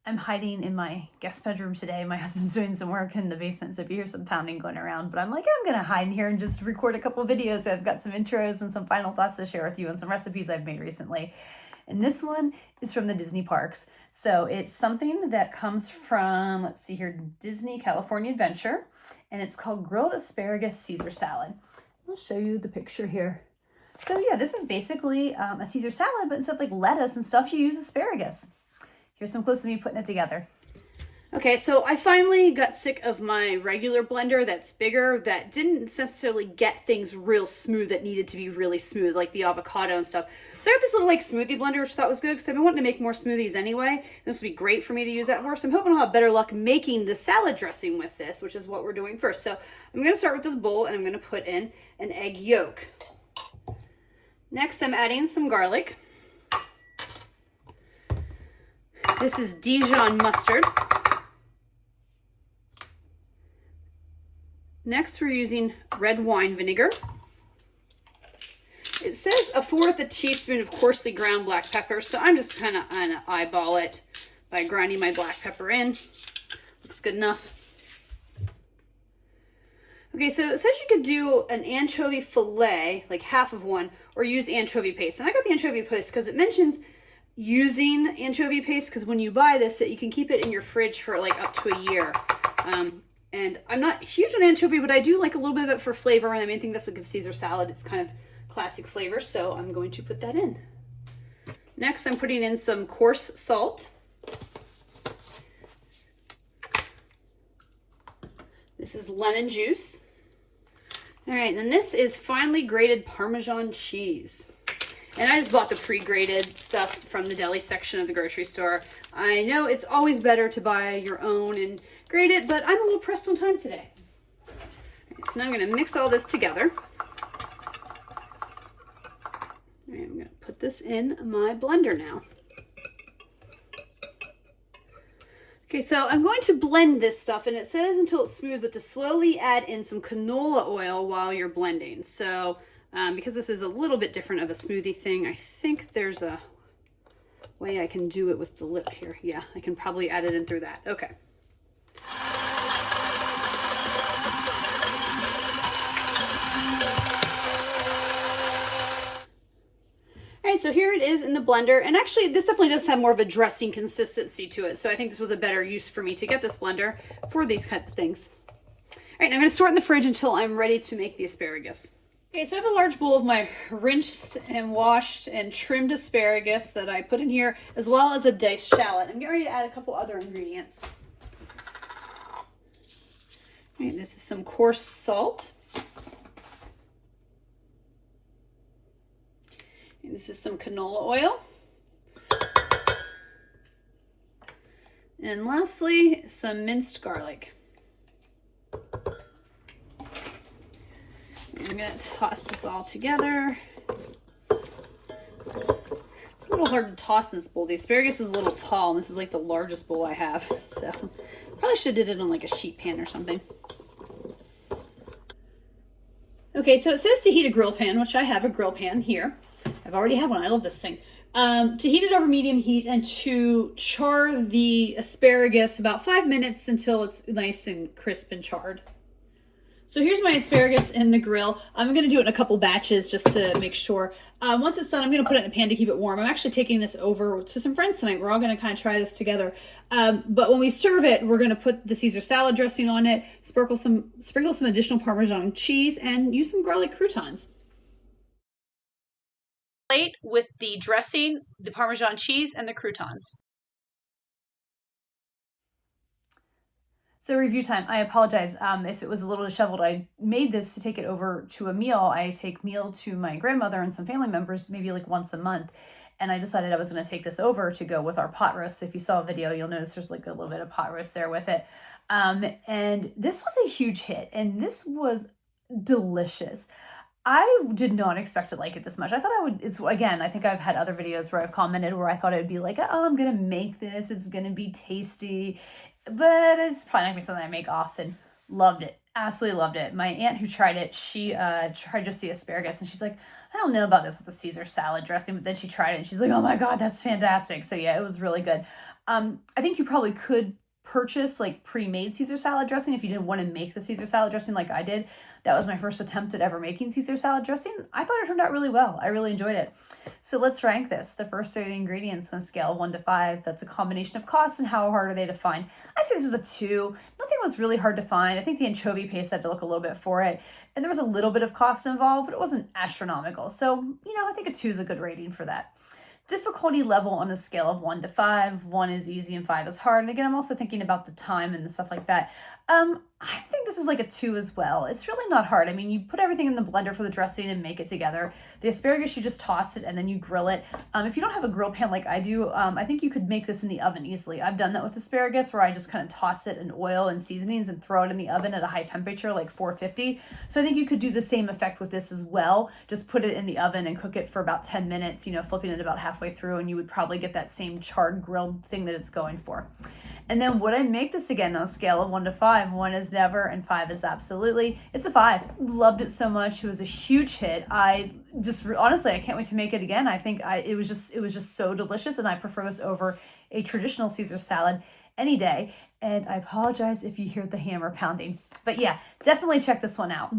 I'm hiding in my guest bedroom today. My husband's doing some work in the basement, so if you hear some pounding going around, but I'm like, I'm gonna hide in here and just record a couple videos. I've got some intros and some final thoughts to share with you and some recipes I've made recently. And this one is from the Disney parks. So it's something that comes from, let's see here, Disney California Adventure, and it's called Grilled Asparagus Caesar Salad. I'll show you the picture here. So yeah, this is basically a Caesar salad, but instead of like lettuce and stuff, you use asparagus. Here's some clips of me putting it together. Okay, so I finally got sick of my regular blender that's bigger, that didn't necessarily get things real smooth that needed to be really smooth, like the avocado and stuff. So I got this little like smoothie blender, which I thought was good because I've been wanting to make more smoothies anyway. This would be great for me to use that for. So I'm hoping I'll have better luck making the salad dressing with this, which is what we're doing first. So I'm going to start with this bowl and I'm going to put in an egg yolk. Next, I'm adding some garlic. This is Dijon mustard. Next, we're using red wine vinegar. It says 1/4 teaspoon of coarsely ground black pepper, so I'm just kind of eyeball it by grinding my black pepper in. Looks good enough. Okay, so it says you could do an anchovy fillet, like half of one, or use anchovy paste. And I got the anchovy paste because it mentions using anchovy paste, because when you buy this, that you can keep it in your fridge for like up to a year. And I'm not huge on anchovy, but I do like a little bit of it for flavor, and I think that's what gives Caesar salad its kind of classic flavor, so I'm going to put that in. Next, I'm putting in some coarse salt. This is lemon juice. All right, and then this is finely grated Parmesan cheese. And I just bought the pre-grated stuff from the deli section of the grocery store. I know it's always better to buy your own and grate it, but I'm a little pressed on time today. Right, so now I'm going to mix all this together. All right, I'm going to put this in my blender now. Okay, so I'm going to blend this stuff, and it says until it's smooth, but to slowly add in some canola oil while you're blending. So because this is a little bit different of a smoothie thing, I think there's a way I can do it with the lip here. Yeah, I can probably add it in through that. Okay. All right, so here it is in the blender, and actually this definitely does have more of a dressing consistency to it, so I think this was a better use for me to get this blender for these kind of things. All right, I'm going to store it in the fridge until I'm ready to make the asparagus. Okay, so I have a large bowl of my rinsed and washed and trimmed asparagus that I put in here, as well as a diced shallot. I'm getting ready to add a couple other ingredients. All right, this is some coarse salt. And this is some canola oil. And lastly, some minced garlic. I'm going to toss this all together. It's a little hard to toss in this bowl. The asparagus is a little tall, and this is like the largest bowl I have. So probably should have did it on like a sheet pan or something. Okay, so it says to heat a grill pan, which I have a grill pan here. I've already had one. I love this thing. To heat it over medium heat and to char the asparagus about 5 minutes until it's nice and crisp and charred. So here's my asparagus in the grill. I'm going to do it in a couple batches just to make sure. Once it's done, I'm going to put it in a pan to keep it warm. I'm actually taking this over to some friends tonight. We're all going to kind of try this together. But when we serve it, we're going to put the Caesar salad dressing on it, sprinkle some additional Parmesan cheese, and use some garlic croutons. Plate with the dressing, the Parmesan cheese, and the croutons. So review time. I apologize if it was a little disheveled. I made this to take it over to a meal. I take meal to my grandmother and some family members maybe like once a month. And I decided I was going to take this over to go with our pot roast. So if you saw a video, you'll notice there's like a little bit of pot roast there with it. And this was a huge hit. And this was delicious. I did not expect to like it this much. I thought I would, again, I think I've had other videos where I've commented where I thought it would be like, oh, I'm going to make this. It's going to be tasty. But it's probably not going to be something I make often. Loved it. Absolutely loved it. My aunt who tried it, she tried just the asparagus, and she's like, I don't know about this with the Caesar salad dressing, but then she tried it, and she's like, oh my God, that's fantastic. So yeah, it was really good. I think you probably could purchase like pre-made Caesar salad dressing if you didn't want to make the Caesar salad dressing like I did. That was my first attempt at ever making Caesar salad dressing. I thought it turned out really well. I really enjoyed it. So let's rank this. The first 30 ingredients on a scale of 1 to 5. That's a combination of cost and how hard are they to find. I'd say this is a 2. Nothing was really hard to find. I think the anchovy paste had to look a little bit for it. And there was a little bit of cost involved, but it wasn't astronomical. So, I think a 2 is a good rating for that. Difficulty level on a scale of 1 to 5. 1 is easy and 5 is hard. And again, I'm also thinking about the time and the stuff like that. I think this is like a 2 as well. It's really not hard. I mean, you put everything in the blender for the dressing and make it together. The asparagus, you just toss it and then you grill it. If you don't have a grill pan like I do, I think you could make this in the oven easily. I've done that with asparagus where I just kind of toss it in oil and seasonings and throw it in the oven at a high temperature, like 450. So I think you could do the same effect with this as well. Just put it in the oven and cook it for about 10 minutes, flipping it about halfway through, and you would probably get that same charred grilled thing that it's going for. And then would I make this again on a scale of 1 to 5? 1 is never and 5 is absolutely. It's a 5. Loved it so much. It was a huge hit. I just, honestly, I can't wait to make it again. I think it was just so delicious, and I prefer this over a traditional Caesar salad any day. And I apologize if you hear the hammer pounding. But yeah, definitely check this one out.